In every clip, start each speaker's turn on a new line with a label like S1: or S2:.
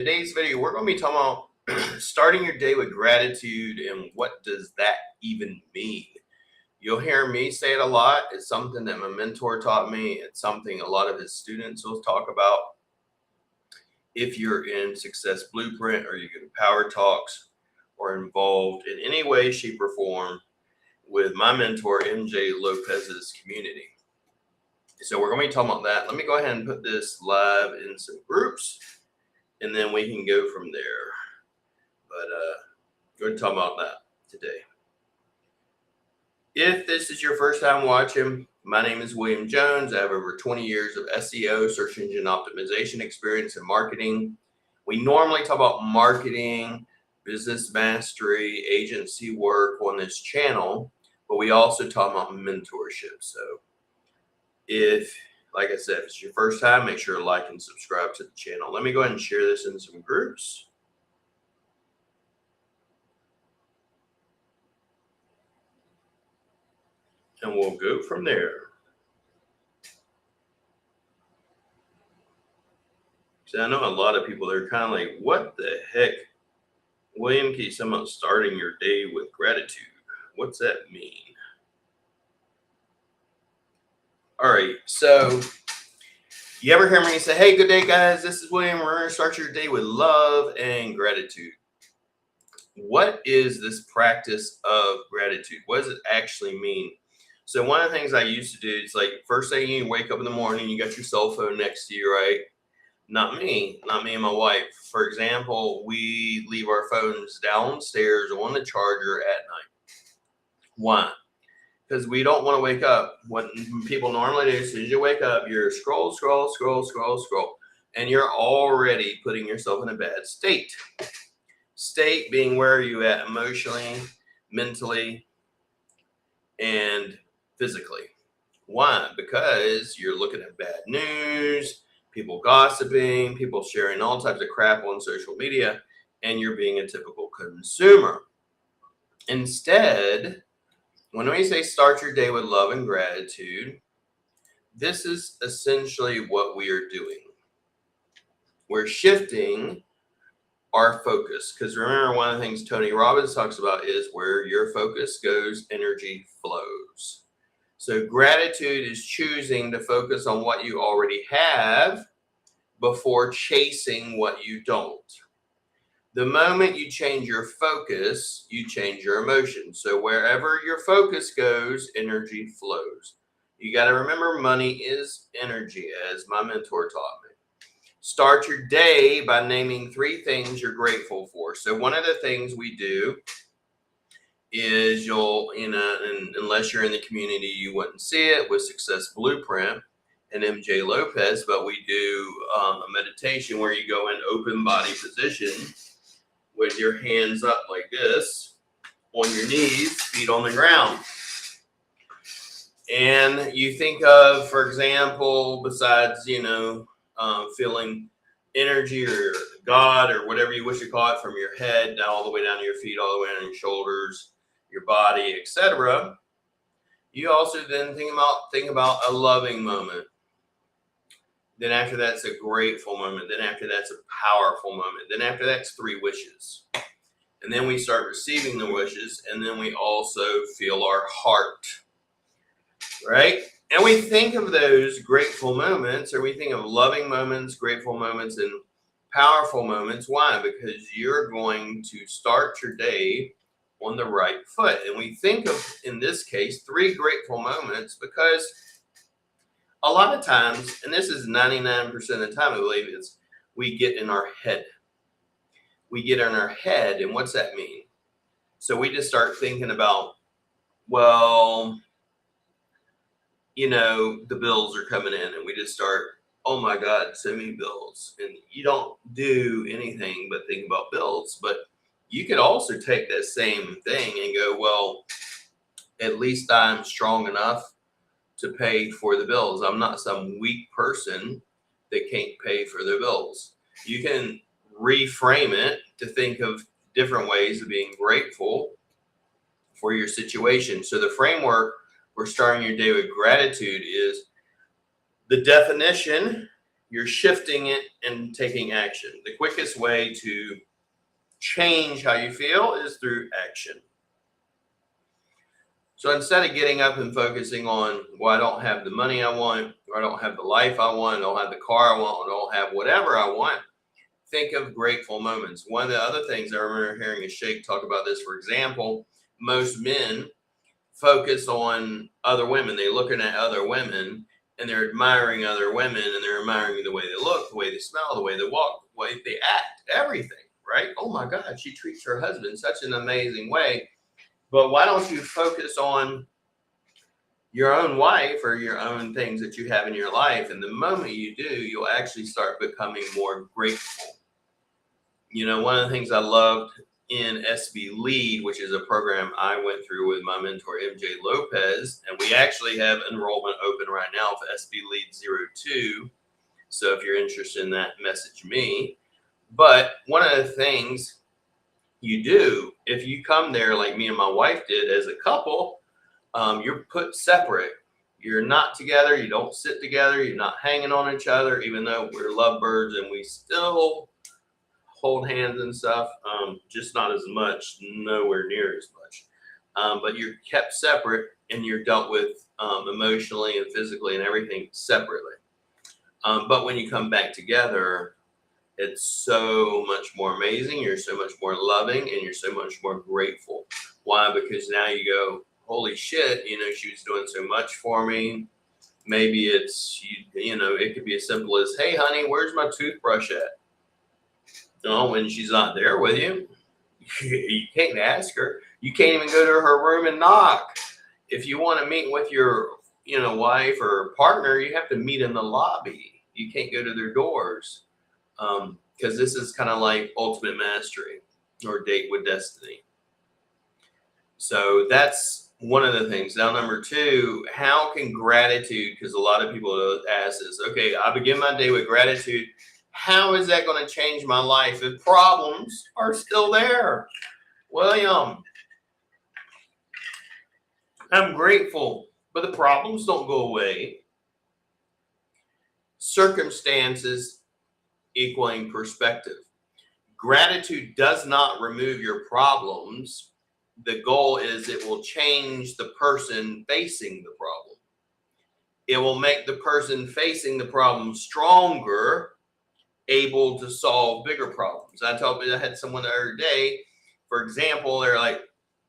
S1: Today's video, we're going to be talking about starting your day with gratitude and what does that even mean. You'll hear me say it a lot. It's something that my mentor taught me. It's something a lot of his students will talk about. If you're in Success Blueprint or you go to Power Talks or involved in any way, shape, or form with my mentor, MJ Lopez's community. So we're going to be talking about that. Let me go ahead and put this live in some groups, and then we can go from there. But we're going to talk about that today. If this is your first time watching, my name is William Jones. I have over 20 years of SEO, search engine optimization experience in marketing. We normally talk about marketing, business mastery, agency work on this channel, but we also talk about mentorship. So if, like I said, if it's your first time, make sure to like and subscribe to the channel. Let me go ahead and share this in some groups. And we'll go from there. So I know a lot of people, they're kind of like, what the heck? William, can you talk about starting your day with gratitude? What's that mean? All right, so you ever hear me say, hey, good day, guys. This is William. We're going to start your day with love and gratitude. What is this practice of gratitude? What does it actually mean? So one of the things I used to do is like first thing you wake up in the morning, you got your cell phone next to you, right? Not me and my wife. For example, we leave our phones downstairs on the charger at night. Why? Because we don't want to wake up. What people normally do, as soon as you wake up, you're scroll, and you're already putting yourself in a bad state. State being where are you at emotionally, mentally, and physically. Why? Because you're looking at bad news, people gossiping, people sharing all types of crap on social media, and you're being a typical consumer. Instead, when we say start your day with love and gratitude, this is essentially what we are doing. We're shifting our focus, because remember, one of the things Tony Robbins talks about is where your focus goes, energy flows. So gratitude is choosing to focus on what you already have before chasing what you don't. The moment you change your focus, you change your emotions. So wherever your focus goes, energy flows. You got to remember, money is energy, as my mentor taught me. Start your day by naming 3 things you're grateful for. So one of the things we do is and unless you're in the community, you wouldn't see it with Success Blueprint and MJ Lopez, but we do a meditation where you go in open body position with your hands up like this on your knees, feet on the ground. And you think of, for example, besides, feeling energy or God or whatever you wish to call it from your head down all the way down to your feet, all the way down your shoulders, your body, etc. You also then think about a loving moment. Then after that's a grateful moment. Then after that's a powerful moment. Then after that's 3 wishes. And then we start receiving the wishes, and then we also feel our heart, right? And we think of those grateful moments, or we think of loving moments, grateful moments, and powerful moments. Why? Because you're going to start your day on the right foot. And we think of, in this case, 3 grateful moments because a lot of times, and this is 99% of the time, I believe, is we get in our head. We get in our head, and what's that mean? So we just start thinking about, well, the bills are coming in, and we just start, oh my God, so many bills. And you don't do anything but think about bills. But you could also take that same thing and go, well, at least I'm strong enough to pay for the bills. I'm not some weak person that can't pay for their bills. You can reframe it to think of different ways of being grateful for your situation. So the framework for starting your day with gratitude is the definition You're shifting it and taking action. The quickest way to change how you feel is through action. So instead of getting up and focusing on, well, I don't have the money I want, or I don't have the life I want, I don't have the car I want, I don't have whatever I want, think of grateful moments. One of the other things I remember hearing a sheikh talk about this, for example, most men focus on other women. They're looking at other women and they're admiring other women, and they're admiring the way they look, the way they smell, the way they walk, the way they act, everything, right? Oh my God, she treats her husband such an amazing way. But why don't you focus on your own wife or your own things that you have in your life? And the moment you do, you'll actually start becoming more grateful. You know, one of the things I loved in SB Lead, which is a program I went through with my mentor, MJ Lopez, and we actually have enrollment open right now for SB Lead 02. So if you're interested in that, message me. But one of the things you do, if you come there like me and my wife did as a couple, you're put separate. You're not together. You don't sit together. You're not hanging on each other, even though we're lovebirds and we still hold hands and stuff, just not as much, nowhere near as much. But you're kept separate and you're dealt with emotionally and physically and everything separately. But when you come back together, it's so much more amazing. You're so much more loving and you're so much more grateful. Why? Because now you go, holy shit, you know, she was doing so much for me. Maybe it's, you know, it could be as simple as, hey, honey, where's my toothbrush at? When she's not there with you, you can't ask her. You can't even go to her room and knock. If you want to meet with your, you know, wife or partner, you have to meet in the lobby. You can't go to their doors, because this is kind of like ultimate mastery or date with destiny. So that's one of the things. Now, number two, how can gratitude, because a lot of people ask this, okay, I begin my day with gratitude. How is that going to change my life if problems are still there? William, I'm grateful, but the problems don't go away. Circumstances equaling perspective. Gratitude does not remove your problems. The goal is it will change the person facing the problem. It will make the person facing the problem stronger, able to solve bigger problems. I had someone the other day, for example, they're like,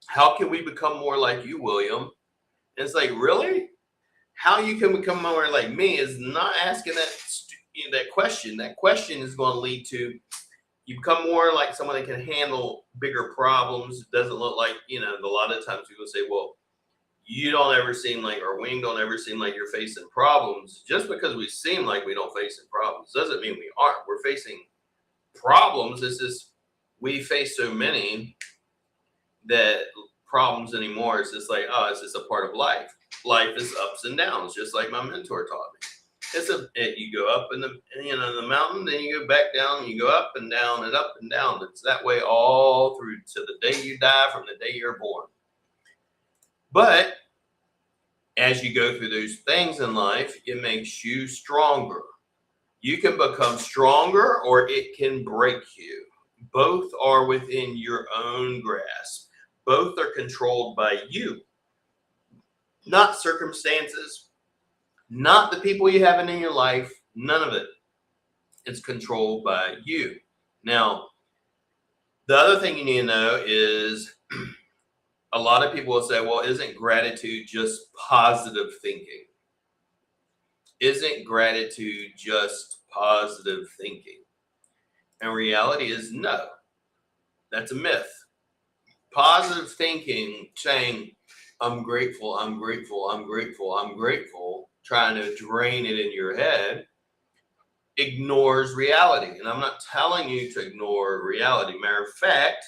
S1: how can we become more like you, William? And it's like, really? How you can become more like me is not asking that question. That question is going to lead to you become more like someone that can handle bigger problems. It doesn't look like, you know, a lot of times people say, well, you don't ever seem like, or we don't ever seem like you're facing problems. Just because we seem like we don't face problems doesn't mean we aren't. We're facing problems. It's just we face so many that problems anymore. It's just like, oh, it's just a part of life. Life is ups and downs, just like my mentor taught me. You go up in the mountain, then you go back down, you go up and down and up and down. It's that way all through to the day you die, from the day you're born. But as you go through those things in life, it makes you stronger. You can become stronger or it can break you. Both are within your own grasp. Both are controlled by you, not circumstances, not the people you have in your life, none of it. It's controlled by you. Now, the other thing you need to know is a lot of people will say, well, isn't gratitude just positive thinking? Isn't gratitude just positive thinking? And reality is no. That's a myth. Positive thinking, saying, I'm grateful, I'm grateful, I'm grateful, I'm grateful, trying to drain it in your head, ignores reality. And I'm not telling you to ignore reality. Matter of fact,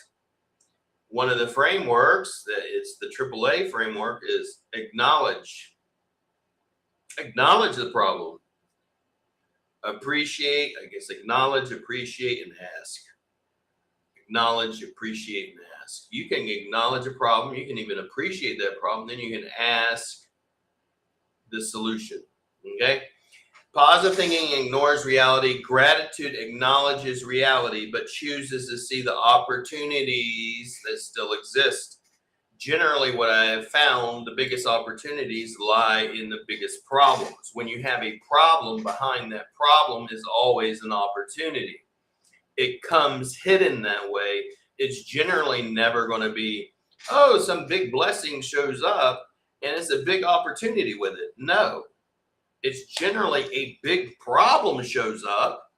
S1: one of the frameworks, that it's the AAA framework, is acknowledge. Acknowledge the problem. Appreciate, acknowledge, appreciate, and ask. Acknowledge, appreciate, and ask. You can acknowledge a problem. You can even appreciate that problem. Then you can ask the solution. Okay? Positive thinking ignores reality. Gratitude acknowledges reality, but chooses to see the opportunities that still exist. Generally, what I have found, the biggest opportunities lie in the biggest problems. When you have a problem, behind that problem is always an opportunity. It comes hidden that way. It's generally never going to be, oh, some big blessing shows up and it's a big opportunity with it. No, it's generally a big problem shows up,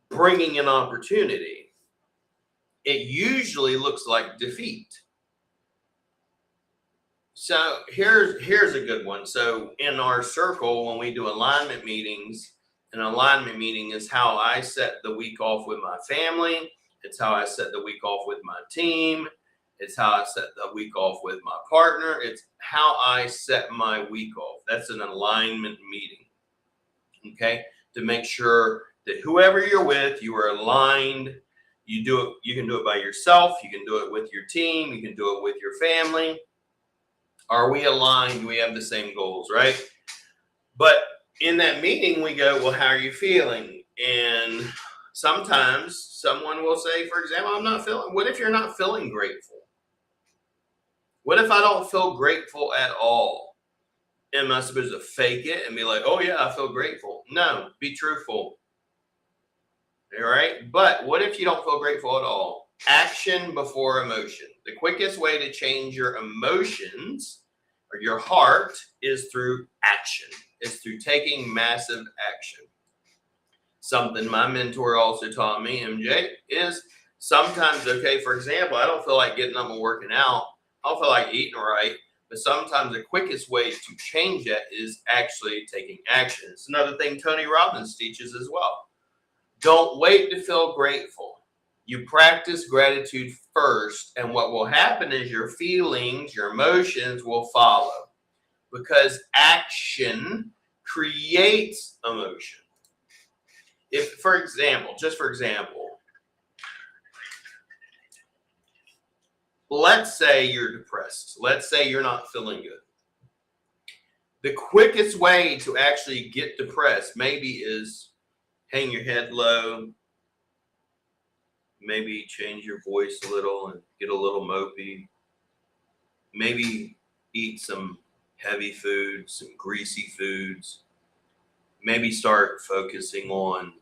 S1: bringing an opportunity. It usually looks like defeat. So here's a good one. So in our circle, when we do alignment meetings, an alignment meeting is how I set the week off with my family. It's how I set the week off with my team. It's how I set the week off with my partner. It's how I set my week off. That's an alignment meeting. Okay, to make sure that whoever you're with, you are aligned. You do it. You can do it by yourself. You can do it with your team. You can do it with your family. Are we aligned? Do we have the same goals, right? But in that meeting, we go, well, how are you feeling? And sometimes someone will say, for example, I'm not feeling. What if you're not feeling grateful? What if I don't feel grateful at all? Am I supposed to fake it and be like, oh, yeah, I feel grateful? No, be truthful. All right. But what if you don't feel grateful at all? Action before emotion. The quickest way to change your emotions or your heart is through action. It's through taking massive action. Something my mentor also taught me, MJ, is sometimes, okay, for example, I don't feel like getting up and working out. I don't feel like eating right. But sometimes the quickest way to change that is actually taking action. It's another thing Tony Robbins teaches as well. Don't wait to feel grateful. You practice gratitude first, and what will happen is your feelings, your emotions will follow, because action creates emotion. If, for example, let's say you're depressed. Let's say you're not feeling good. The quickest way to actually get depressed maybe is hang your head low, maybe change your voice a little and get a little mopey. Maybe eat some heavy foods, some greasy foods. Maybe start focusing on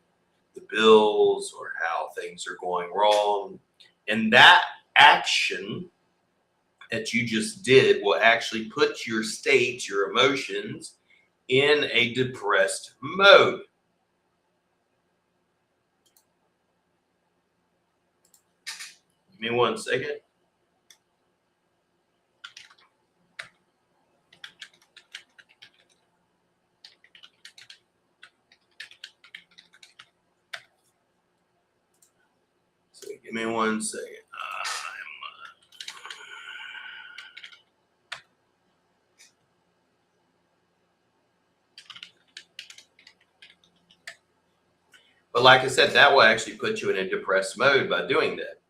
S1: the bills or how things are going wrong. And that action that you just did will actually put your state, your emotions, in a depressed mode. Give me 1 second. So give me 1 second. But like I said, that will actually put you in a depressed mode by doing that.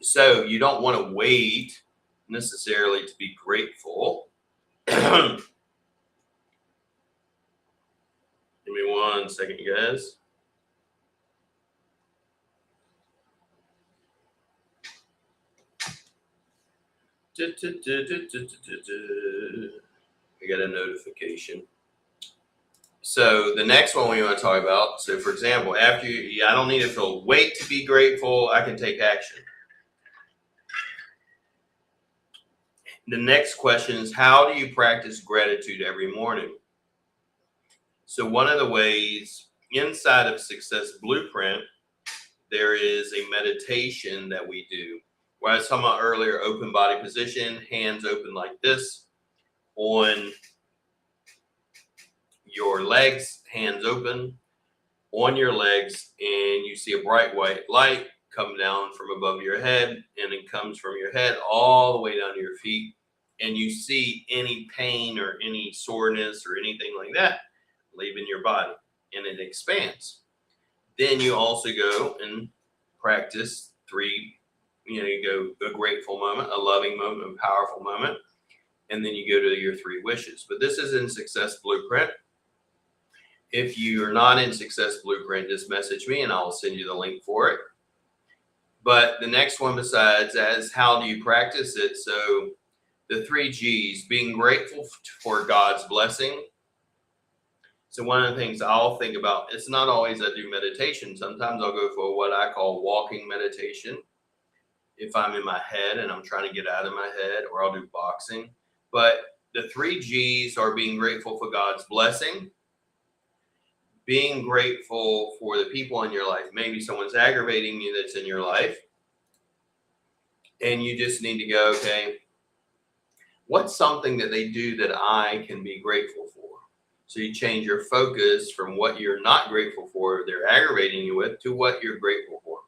S1: So you don't want to wait necessarily to be grateful. Give me 1 second, guys. I got a notification. So the next one we want to talk about. So for example, after I don't need to wait to be grateful. I can take action. The next question is, how do you practice gratitude every morning? So one of the ways inside of Success Blueprint, there is a meditation that we do. Where I was talking about earlier, open body position, hands open like this on your legs, hands open on your legs, and you see a bright white light come down from above your head, and it comes from your head all the way down to your feet, and you see any pain or any soreness or anything like that leaving your body, and it expands. Then you also go and practice three, you go a grateful moment, a loving moment, a powerful moment, and then you go to your 3 wishes. But this is in Success Blueprint. If you're not in Success Blueprint, just message me and I'll send you the link for it. But the next one besides that is how do you practice it? So the 3 G's, being grateful for God's blessing. So one of the things I'll think about, it's not always I do meditation. Sometimes I'll go for what I call walking meditation. If I'm in my head and I'm trying to get out of my head, or I'll do boxing. But the 3 G's are being grateful for God's blessing, being grateful for the people in your life. Maybe someone's aggravating you that's in your life, and you just need to go, okay, what's something that they do that I can be grateful for? So you change your focus from what you're not grateful for, they're aggravating you with, to what you're grateful for.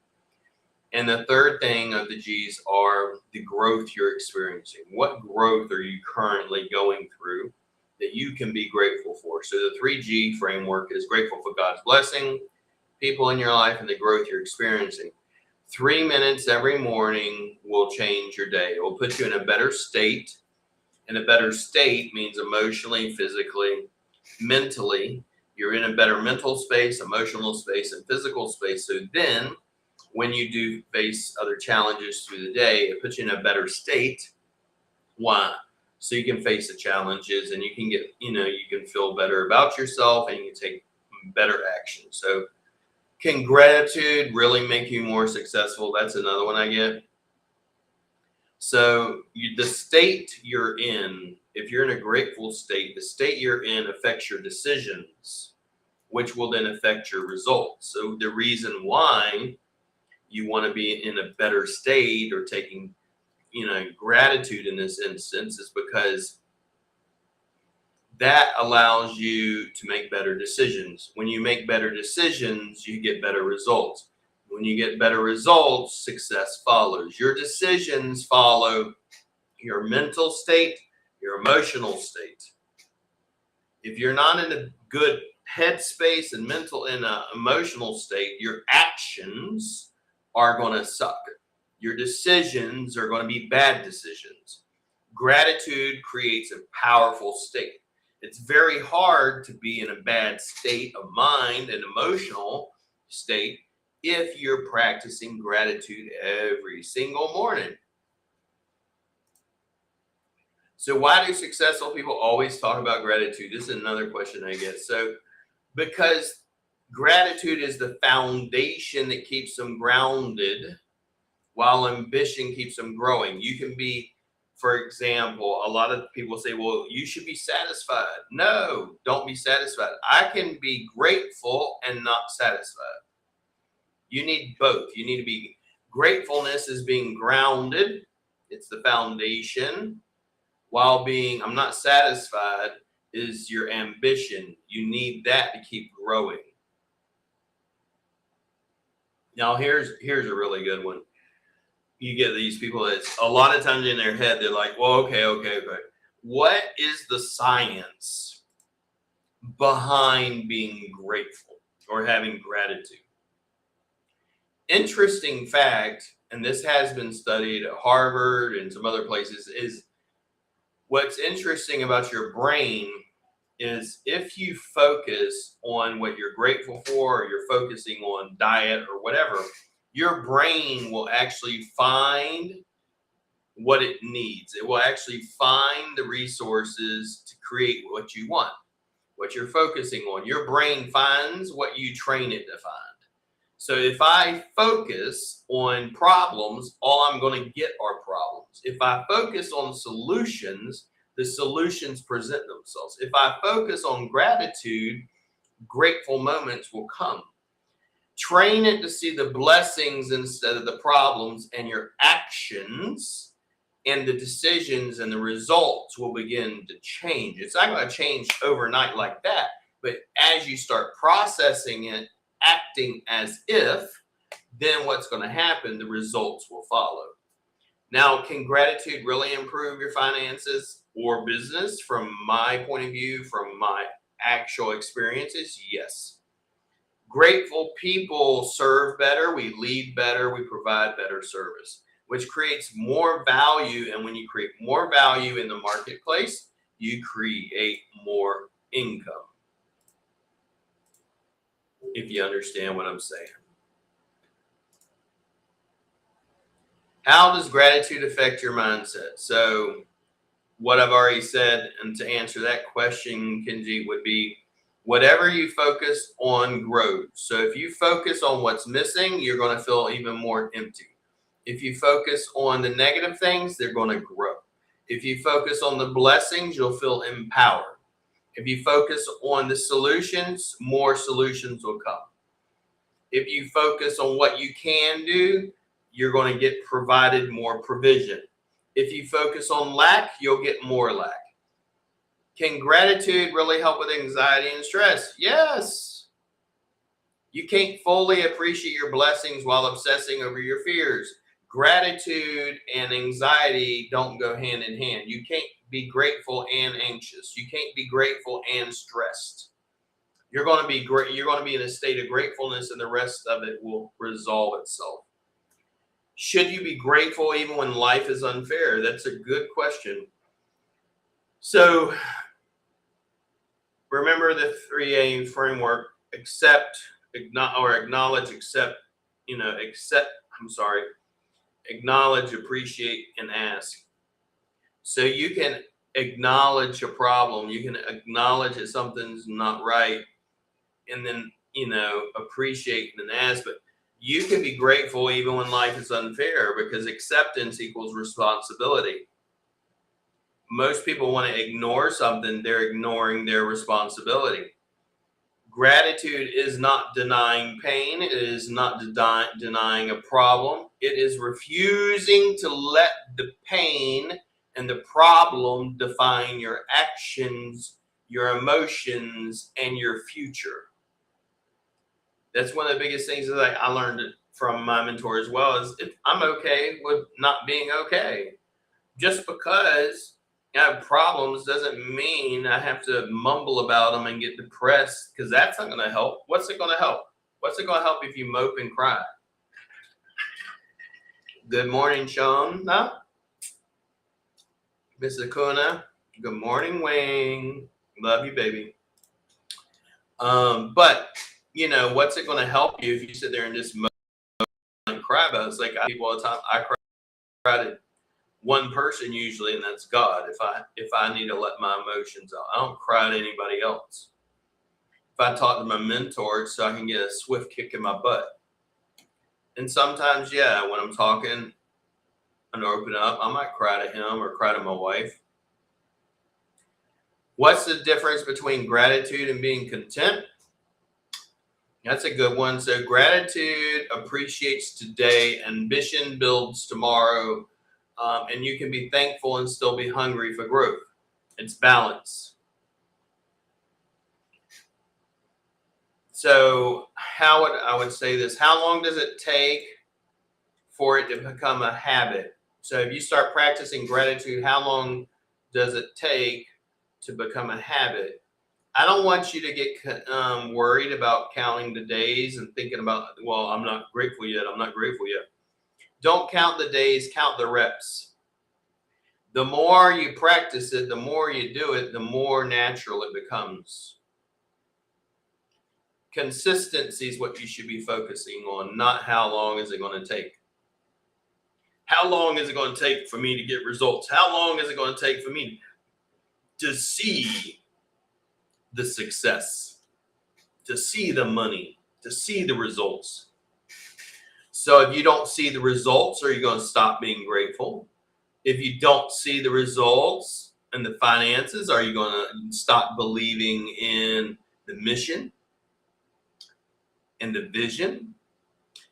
S1: And the third thing of the G's are the growth you're experiencing. What growth are you currently going through that you can be grateful for? So the 3G framework is grateful for God's blessing, people in your life, and the growth you're experiencing. 3 minutes every morning will change your day. It will put you in a better state. And a better state means emotionally, physically, mentally. You're in a better mental space, emotional space, and physical space. So then when you do face other challenges through the day, it puts you in a better state. Why? So you can face the challenges and you can get, you can feel better about yourself and you can take better action. So can gratitude really make you more successful? That's another one I get. So the state you're in, if you're in a grateful state, the state you're in affects your decisions, which will then affect your results. So the reason why you want to be in a better state or taking, gratitude in this instance is because that allows you to make better decisions. When you make better decisions, you get better results. When you get better results, success follows. Your decisions follow your mental state, your emotional state. If you're not in a good headspace and mental and emotional state, your actions are going to suck. Your decisions are going to be bad decisions. Gratitude creates a powerful state. It's very hard to be in a bad state of mind and emotional state if you're practicing gratitude every single morning. So why do successful people always talk about gratitude? This is another question I get. So because gratitude is the foundation that keeps them grounded, while ambition keeps them growing. You can be, for example, a lot of people say, well, you should be satisfied. No, don't be satisfied. I can be grateful and not satisfied. You need both. You need to be, gratefulness is being grounded. It's the foundation. While being, I'm not satisfied is your ambition. You need that to keep growing. Now, here's a really good one. You get these people that's a lot of times in their head, they're like, well, okay. What is the science behind being grateful or having gratitude? Interesting fact, and this has been studied at Harvard and some other places, is what's interesting about your brain is if you focus on what you're grateful for, or you're focusing on diet or whatever, your brain will actually find what it needs. It will actually find the resources to create what you want, what you're focusing on. Your brain finds what you train it to find. So if I focus on problems, all I'm going to get are problems. If I focus on solutions, the solutions present themselves. If I focus on gratitude, grateful moments will come. Train it to see the blessings instead of the problems, and your actions and the decisions and the results will begin to change. It's not going to change overnight like that, but as you start processing it, acting as if, then what's going to happen, the results will follow. Now, can gratitude really improve your finances or business? From my point of view, from my actual experiences, yes. Grateful people serve better, we lead better, we provide better service, which creates more value. And when you create more value in the marketplace, you create more income. if you understand what I'm saying. How does gratitude affect your mindset? So what I've already said, and to answer that question, Kenji, would be whatever you focus on grows. So if you focus on what's missing, you're going to feel even more empty. If you focus on the negative things, they're going to grow. If you focus on the blessings, you'll feel empowered. If you focus on the solutions, more solutions will come. If you focus on what you can do, you're going to get provided more provision. If you focus on lack, you'll get more lack. Can gratitude really help with anxiety and stress? Yes. You can't fully appreciate your blessings while obsessing over your fears. Gratitude and anxiety don't go hand in hand. You can't be grateful and anxious. You can't be grateful and stressed. You're going to be great. You're going to be in a state of gratefulness, and the rest of it will resolve itself. Should you be grateful even when life is unfair? That's a good question. So remember the 3A framework: accept, acknowledge, acknowledge, appreciate, and ask. So you can acknowledge a problem, you can acknowledge that something's not right, and then, appreciate and ask. But you can be grateful even when life is unfair, because acceptance equals responsibility. Most people want to ignore something, they're ignoring their responsibility. Gratitude is not denying pain. It is not denying a problem. It is refusing to let the pain and the problem define your actions, your emotions, and your future. That's one of the biggest things that I learned from my mentor as well, is I'm okay with not being okay. Just because I have problems doesn't mean I have to mumble about them and get depressed, because that's not going to help. What's it going to help? What's it going to help if you mope and cry? Good morning, Sean. No? Miss Akuna. Good morning, Wayne. Love you, baby. But, what's it going to help you if you sit there and just mope and cry about it? It's like people all the time. I cry to one person usually, and that's God. If I need to let my emotions out, I don't cry to anybody else. If I talk to my mentor, so I can get a swift kick in my butt. And sometimes, when I'm talking and open up, I might cry to him or cry to my wife. What's the difference between gratitude and being content? That's a good one. So gratitude appreciates today, ambition builds tomorrow. And you can be thankful and still be hungry for growth. It's balance. So I would say this: how long does it take for it to become a habit? So if you start practicing gratitude, how long does it take to become a habit? I don't want you to get worried about counting the days and thinking about, well, I'm not grateful yet. I'm not grateful yet. Don't count the days, count the reps. The more you practice it, the more you do it, the more natural it becomes. Consistency is what you should be focusing on, not how long is it going to take. How long is it going to take for me to get results? How long is it going to take for me to see the success, to see the money, to see the results? So if you don't see the results, are you going to stop being grateful? If you don't see the results and the finances, are you going to stop believing in the mission and the vision?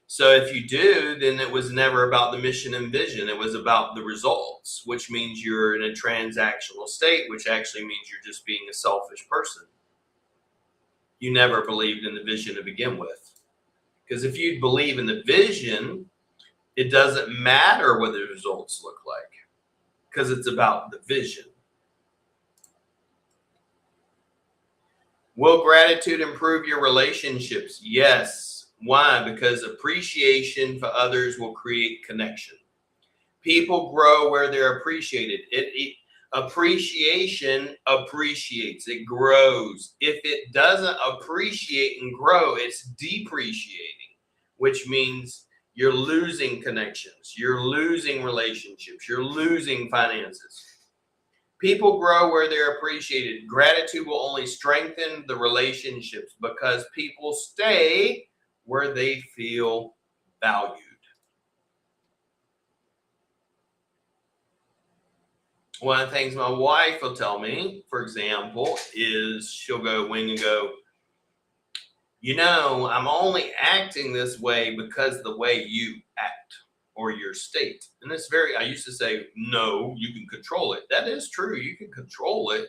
S1: So if you do, then it was never about the mission and vision. It was about the results, which means you're in a transactional state, which actually means you're just being a selfish person. You never believed in the vision to begin with. Because if you believe in the vision, it doesn't matter what the results look like, because it's about the vision. Will gratitude improve your relationships? Yes. Why? Because appreciation for others will create connection. People grow where they're appreciated. Appreciation appreciates, it grows. If it doesn't appreciate and grow, it's depreciating, which means you're losing connections, you're losing relationships, you're losing finances. People grow where they're appreciated. Gratitude will only strengthen the relationships because people stay where they feel valued. One of the things my wife will tell me, for example, is she'll go, Wing, and go, I'm only acting this way because the way you act or your state. And I used to say, no, you can control it. That is true. You can control it.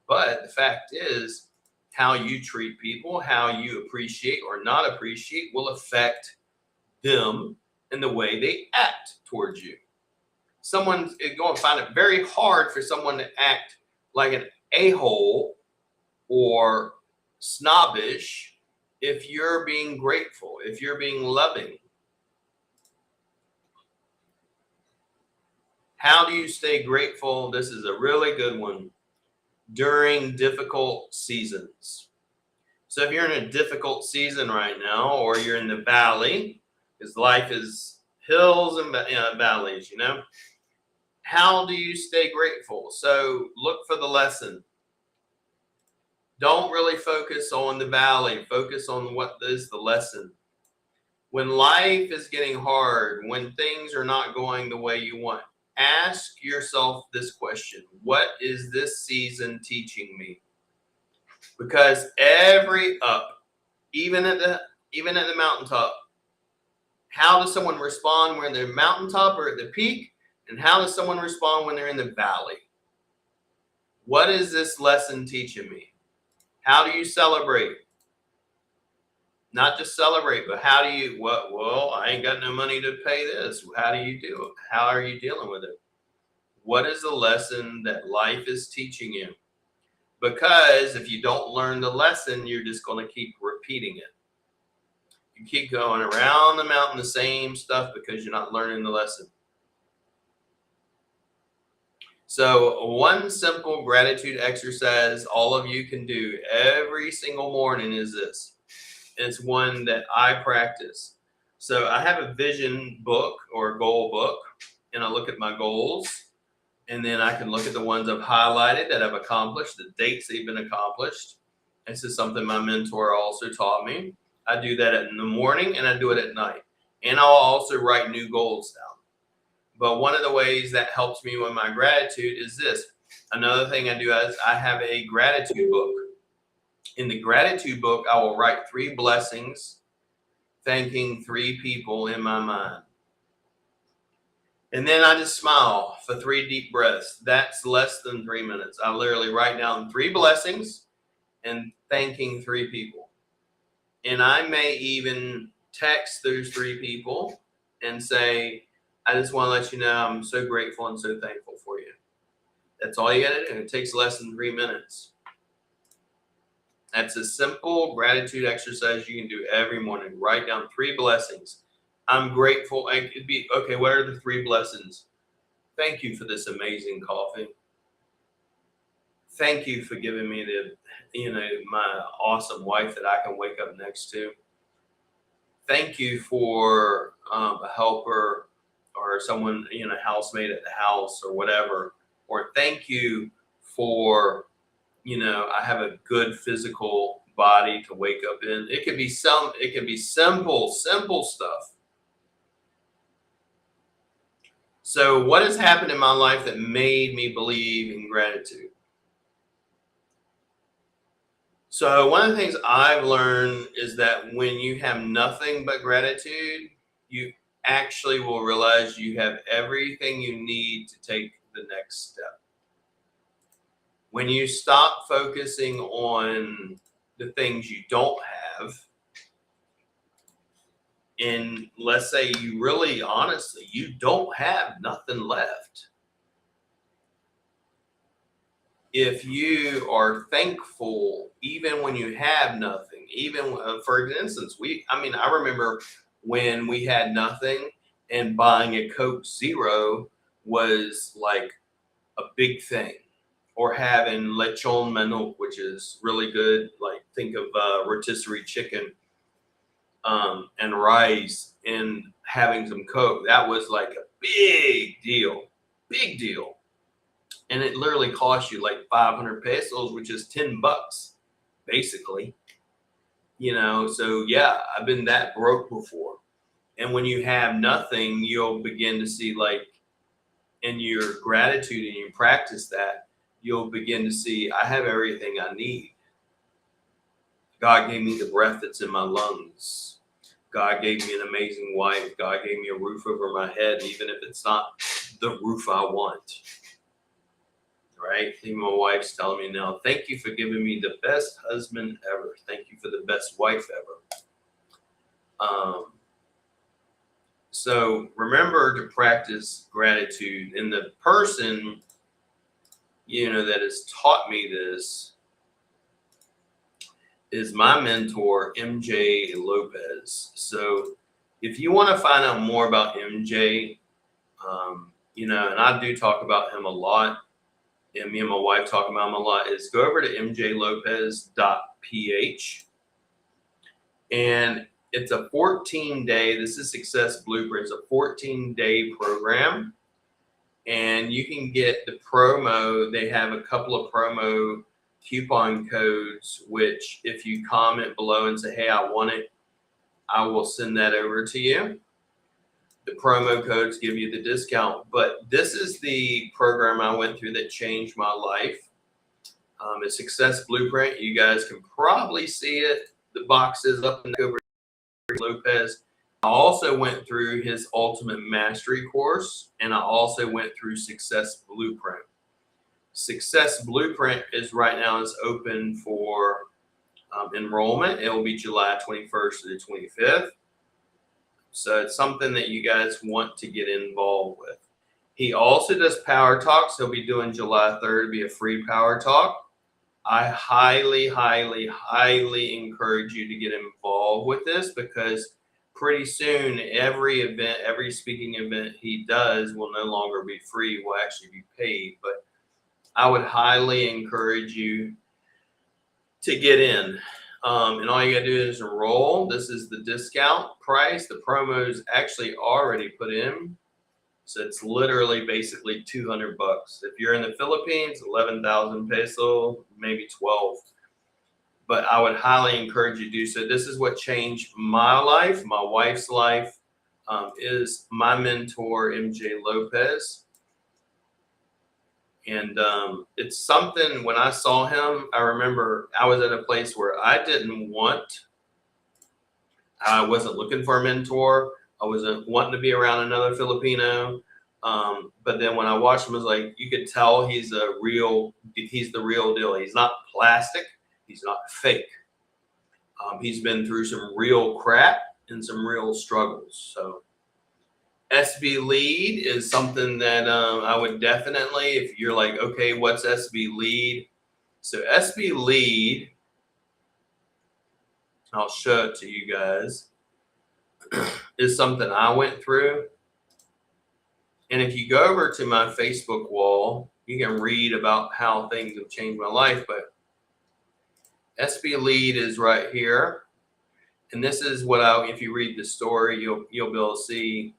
S1: But the fact is, how you treat people, how you appreciate or not appreciate will affect them and the way they act towards you. Someone is going to find it very hard for someone to act like an a-hole or snobbish if you're being grateful, if you're being loving. How do you stay grateful? This is a really good one. During difficult seasons. So if you're in a difficult season right now, or you're in the valley, because life is hills and valleys, how do you stay grateful? So look for the lesson. Don't really focus on the valley. Focus on what is the lesson. When life is getting hard, when things are not going the way you want, ask yourself this question: what is this season teaching me? Because every up, even at the mountaintop, how does someone respond when they're mountaintop or at the peak? And how does someone respond when they're in the valley? What is this lesson teaching me? How do you celebrate? Not just celebrate, but how do you, well, I ain't got no money to pay this. How do you do it? How are you dealing with it? What is the lesson that life is teaching you? Because if you don't learn the lesson, you're just going to keep repeating it. You keep going around the mountain, the same stuff, because you're not learning the lesson. So one simple gratitude exercise all of you can do every single morning is this. It's one that I practice. So I have a vision book or a goal book, and I look at my goals, and then I can look at the ones I've highlighted that I've accomplished, the dates they've been accomplished. This is something my mentor also taught me. I do that in the morning and I do it at night. And I'll also write new goals down. But one of the ways that helps me with my gratitude is this. Another thing I do is I have a gratitude book. In the gratitude book, I will write 3 blessings, thanking 3 people in my mind. And then I just smile for 3 deep breaths. That's less than 3 minutes. I literally write down 3 blessings and thanking 3 people. And I may even text those 3 people and say, I just want to let you know I'm so grateful and so thankful for you. That's all you got to do. It takes less than 3 minutes. That's a simple gratitude exercise you can do every morning. Write down 3 blessings. I'm grateful. It could be, okay, what are the 3 blessings? Thank you for this amazing coffee. Thank you for giving me my awesome wife that I can wake up next to. Thank you for a helper or someone, a housemate at the house or whatever. Or thank you for, I have a good physical body to wake up in. It can be simple stuff. So what has happened in my life that made me believe in gratitude? So one of the things I've learned is that when you have nothing but gratitude, you actually will realize you have everything you need to take the next step. When you stop focusing on the things you don't have, and let's say you really honestly, you don't have nothing left. If you are thankful, even when you have nothing, even for instance, I remember when we had nothing and buying a Coke Zero was like a big thing. or having lechon manok, which is really good. Like think of rotisserie chicken and rice and having some Coke. That was like a big deal. And it literally cost you like 500 pesos, which is $10, basically. You know, so yeah, I've been that broke before. And when you have nothing, you'll begin to see, like, in your gratitude and you practice that, you'll begin to see, I have everything I need. God gave me the breath that's in my lungs. God gave me an amazing wife. God gave me a roof over my head, even if it's not the roof I want. Right? Even my wife's telling me now, thank you for giving me the best husband ever. Thank you for the best wife ever. So remember to practice gratitude. And the person, you know, that has taught me this is my mentor, MJ Lopez. So if you want to find out more about MJ, you know, and I do talk about him a lot, and me and my wife talk about him a lot, is go over to mjlopez.ph. And it's a 14-day, this is Success Blueprint, it's a 14-day program. And you can get the promo, they have a couple of promo coupon codes, which if you comment below and say, hey, I want it, I will send that over to you. The promo codes give you the discount. But this is the program I went through that changed my life. It's Success Blueprint. You guys can probably see it. The box is up and over Lopez. I also went through his Ultimate Mastery course, and I also went through Success Blueprint. Success Blueprint is right now is open for enrollment. It will be July 21st to the 25th. So it's something that you guys want to get involved with. He also does Power Talks. He'll be doing July 3rd to be a free Power Talk. I highly, highly, highly encourage you to get involved with this, because pretty soon every event, every speaking event he does will no longer be free, will actually be paid. But I would highly encourage you to get in. And all you gotta do is enroll. This is the discount price. The promo is actually already put in. So it's literally basically $200. If you're in the Philippines, 11,000 peso, maybe 12. But I would highly encourage you to do so. This is what changed my life, my wife's life, is my mentor, MJ Lopez. And it's something, when I saw him, I remember I was at a place where I wasn't looking for a mentor. I wasn't wanting to be around another Filipino. But then when I watched him, it was like, you could tell he's the real deal. He's not plastic. He's not fake. He's been through some real crap and some real struggles. So SB Lead is something that I would definitely, if you're like, okay, what's SB Lead? So SB Lead, I'll show it to you guys, is something I went through. And if you go over to my Facebook wall, you can read about how things have changed my life. But SB Lead is right here. And this is what if you read the story, you'll be able to see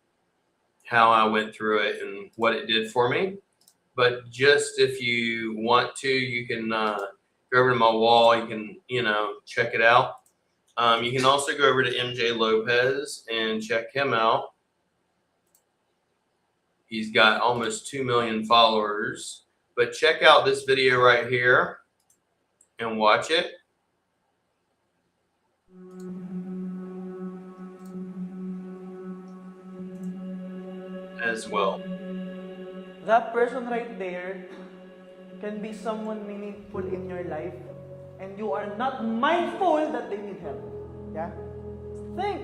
S1: how I went through it and what it did for me. But just if you want to, you can go over to my wall. You can, check it out. You can also go over to MJ Lopez and check him out. He's got almost 2 million followers. But check out this video right here and watch it as well.
S2: That person right there can be someone meaningful in your life, and you are not mindful that they need help. Yeah? Think.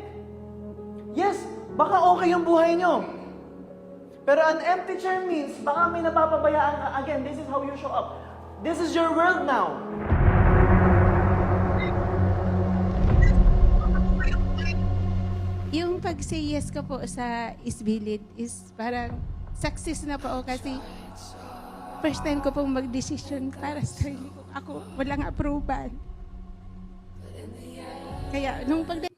S2: Yes, baka okay yung buhay nyo. Pero an empty chair means baka may napapabayaan ka. Again, this is how you show up. This is your world now.
S3: Yung pag-say yes ko po sa Isbilid is parang success na po kasi First time ko pong mag-desisyon para sa sarili ko. Ako, walang approval. Kaya, nung pag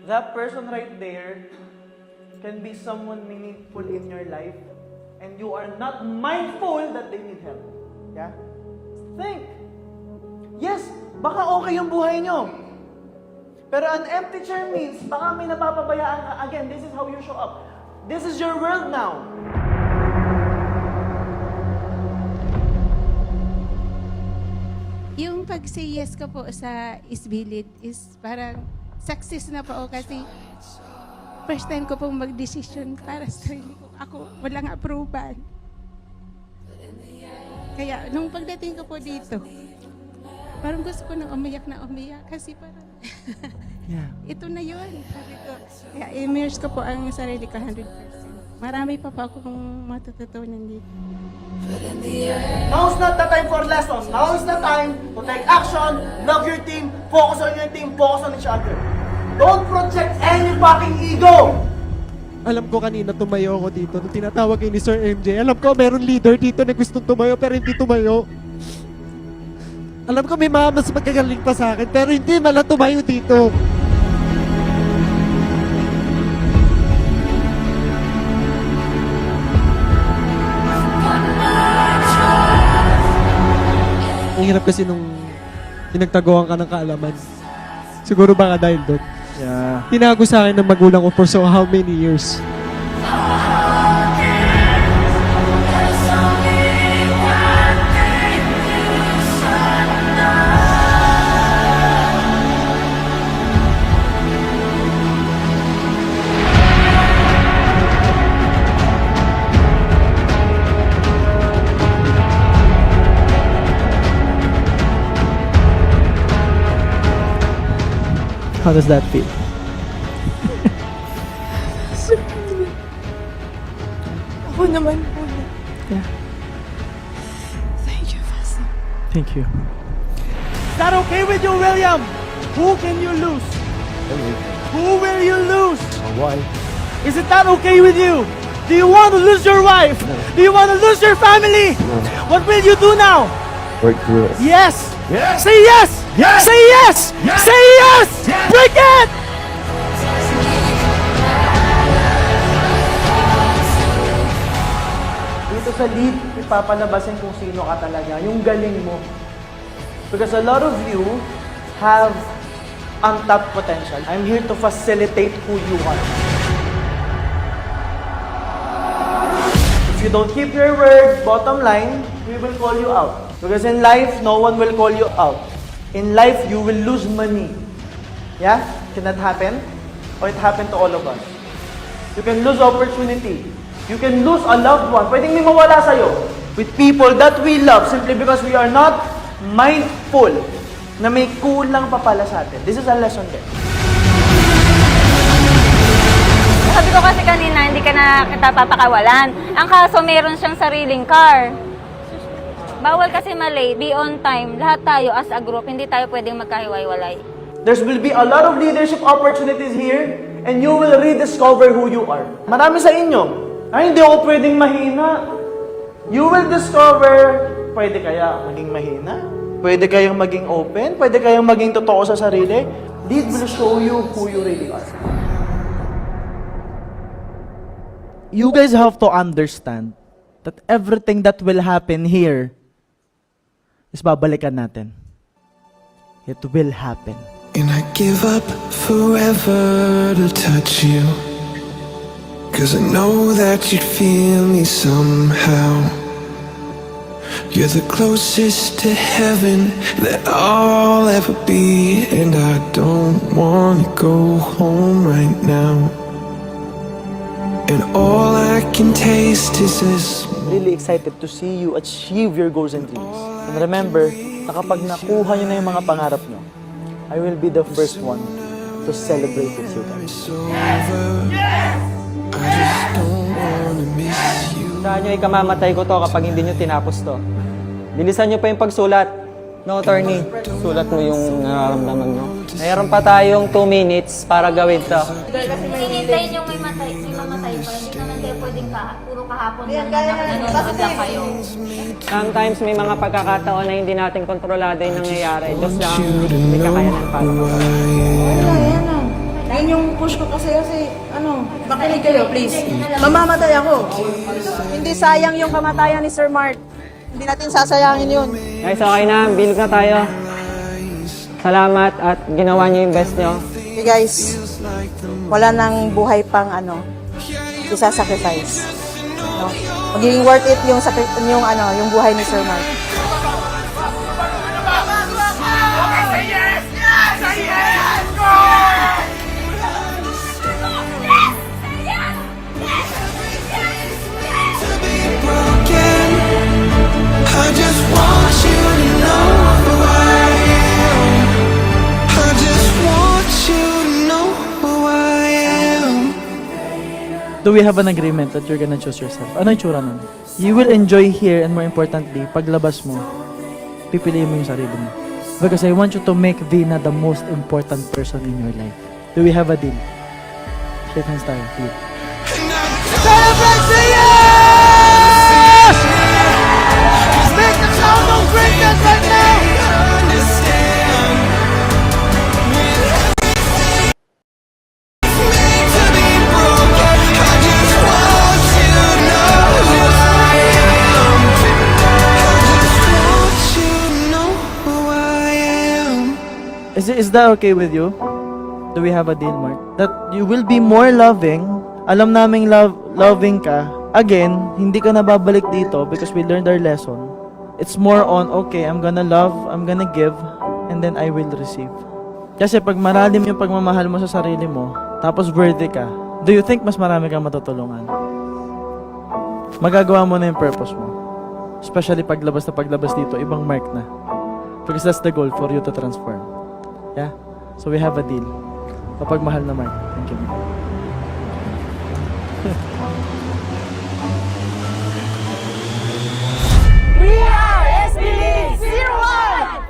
S2: That person right there can be someone meaningful in your life and you are not mindful that they need help. Yeah? Think. Yes, baka okay yung buhay nyo. Pero an empty chair means baka may napapabayaan ka. Again, this is how you show up. This is your world now.
S3: yung pag-say yes ko po sa Isbilid is parang success na po ako kasi first time ko pong mag-desisyon para sa sarili ko. Ako, walang approval. Kaya, nung pagdating ko po dito, parang gusto ko na umiyak kasi parang
S2: Yeah.
S3: ito na yun. Sabi ko, kaya immerse ko po ang sarili ko 100%. Marami pa po akong matututunan dito.
S2: Now's not the time for lessons. Now is the time to take action, love your team, focus on your team, focus on each other. Don't project any fucking ego!
S4: Alam ko kanina tumayo ako dito nung tinatawag kayo ni Sir MJ. Alam ko meron leader dito na gustong tumayo pero hindi tumayo. Alam ko may mga mas magagaling pa sa akin pero hindi man lang tumayo dito. Ang hirap kasi nung pinagtaguan ka ng kaalaman. Siguro baka dahil doon.
S2: Yeah.
S4: Tinago sa akin ng magulang ko for so how many years.
S2: How does that feel?
S5: Ako naman po.
S2: Yeah.
S5: Thank you, Pastor.
S2: Thank you. Is that okay with you, William? Who can you lose? Who will you lose?
S4: Why?
S2: Is it that okay with you? Do you want to lose your wife? Do you want to lose your family? What will you do now?
S4: Work through it.
S2: Yes! Yes! Say yes! Yes! Say yes! Yes! Say yes! Break it! Dito sa lead, ipapalabasin kung sino ka talaga, yung galing mo. Because a lot of you have untapped potential. I'm here to facilitate who you are. If you don't keep your word, bottom line, we will call you out. Because in life, no one will call you out. In life, you will lose money. Yeah? Can that happen? Or it happened to all of us? You can lose opportunity. You can lose a loved one. Pwedeng may mawala sa'yo. With people that we love simply because we are not mindful na may kulang pa pala sa atin. This is a lesson there.
S6: Sabi ko kasi kanina, hindi ka na kita papakawalan. Ang kaso, meron siyang sariling car. Bawal kasi mali, be on time. Lahat tayo as a group, hindi tayo pwedeng magkahiwa-hiwalay.
S2: There will be a lot of leadership opportunities here and you will rediscover who you are. Marami sa inyo, ay hindi ako pwedeng mahina. You will discover, pwede kaya maging mahina? Pwede kayang maging open? Pwede kayang maging totoo sa sarili? Lead will show you who you really are. You guys have to understand that everything that will happen here is babalikan natin. It will happen.
S7: And I give up forever to touch you, 'cause I know that you'd feel me somehow. You're the closest to heaven that I'll ever be, and I don't wanna go home right now. And all I can taste is this.
S2: Really excited to see you achieve your goals and dreams. And remember, na kapag nakuha nyo na yung mga pangarap nyo, I will be the first one to celebrate with you guys.
S7: It's over. I just don't wanna miss you.
S8: Saan nyo ikamamatay ko to kapag hindi nyo tinapos to? Bilisan nyo pa yung pagsulat. No, attorney. Sulat mo yung nararamdaman mo. Mayroon pa tayong 2 minutes para gawin to.
S6: Hihintayin yung may mamatay pa. Hindi naman kayo pwedeng puro kahapon lang nanonood lang kayo.
S8: Sometimes may mga pagkakataon na hindi natin kontrolado yung nangyayari. Just lang, hindi kakayanan pa.
S5: Yun yung push ko kasi makinig kayo, please. Mamamatay ako. Hindi sayang yung kamatayan ni Sir Mark. Hindi natin sasayangin yun.
S8: Guys, okay na. Bilog na tayo. Salamat at ginawa niyo yung best niyo.
S5: Okay guys, wala nang buhay pang isa-sacrifice. No? Magiging worth it yung buhay ni Sir Mark.
S7: broken. I just want you to know who I am. I just want you to know who I am.
S2: Do we have an agreement that you're gonna choose yourself? Ano yung tsura nun? You will enjoy here and more importantly, paglabas mo, pipiliin mo yung sarili mo. Because I want you to make Vina the most important person in your life. Do we have a deal? Shake hands tayo, please.
S7: Celebrate the Make the sound of greatness right now. Understand. Made to be broken. I just want you to know who I am. I just want you to know who I am.
S2: Is that okay with you? Do we have a deal, Mark? That you will be more loving. Alam naming loving ka. Again, hindi ka na babalik dito because we learned our lesson. It's more on, okay, I'm gonna love, I'm gonna give, and then I will receive. Kasi pag malalim yung pagmamahal mo sa sarili mo, tapos worthy ka, do you think mas marami kang matutulungan? Magagawa mo na yung purpose mo. Especially paglabas dito, ibang Mark na. Because that's the goal for you to transform. Yeah? So we have a deal. Kapag mahal na Mark. Thank you.
S5: We are SBD 01!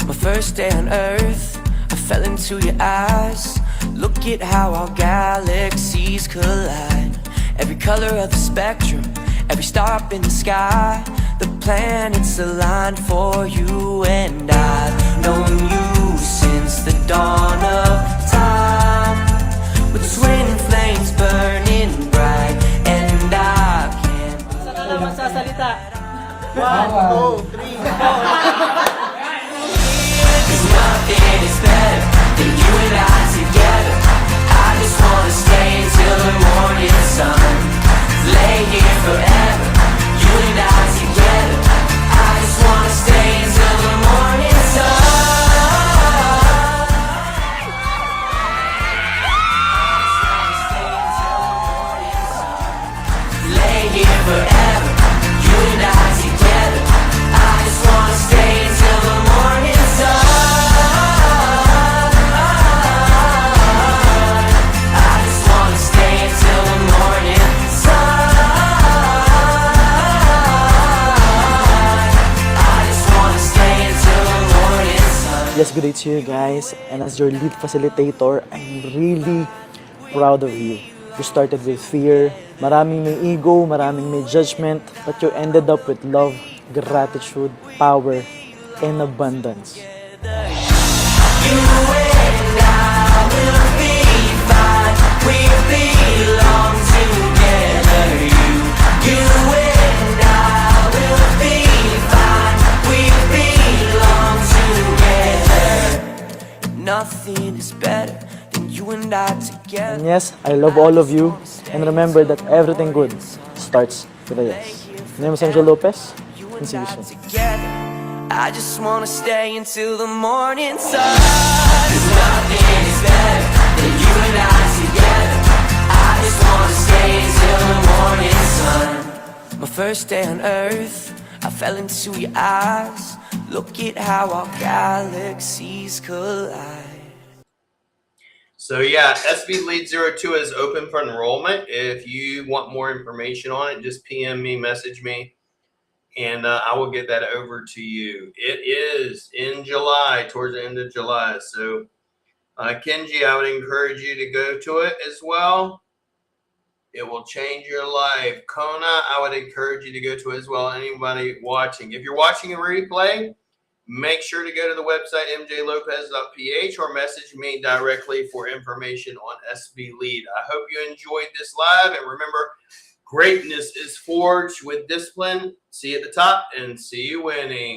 S9: My first day on Earth, I fell into your eyes. Look at how our galaxies collide. Every color of the spectrum, every star up in the sky. The planets aligned for you, and I've known you since the dawn of time. With twin flames burning bright, and I can't.
S8: Saan ka lang magsasalita?
S9: 'Cause nothing is better than you and I together. I just wanna stay until the morning sun. Lay here forever, you and I together. I just wanna stay until the morning sun. Lay here forever, you and I together. I just wanna stay until the morning sun. I just wanna stay until the morning sun. I just wanna stay until the morning sun.
S2: Yes, good day to you guys. And as your lead facilitator, I'm really proud of you. You started with fear, maraming may ego, maraming may judgment, but you ended up with love, gratitude, power, and abundance.
S9: You and I will be fine. We belong together. You and I will be fine. We belong together. Nothing is better than you and I together.
S2: And yes, I love all of you. And remember that everything good starts with a yes. My name is Angel Lopez. And see you soon.
S9: Together, I just wanna stay until the morning sun. 'Cause nothing is better than you and I together. I just wanna stay until the morning sun. My first day on Earth, I fell into your eyes. Look at how our galaxies collide.
S1: So yeah, SB Lead 02 is open for enrollment. If you want more information on it, just PM me, message me, and I will get that over to you. It is in July, towards the end of July. So Kenji, I would encourage you to go to it as well. It will change your life. Kona, I would encourage you to go to it as well. Anybody watching, if you're watching a replay, make sure to go to the website mjlopez.ph or message me directly for information on SB Lead. I hope you enjoyed this live, and remember, greatness is forged with discipline. See you at the top, and see you winning.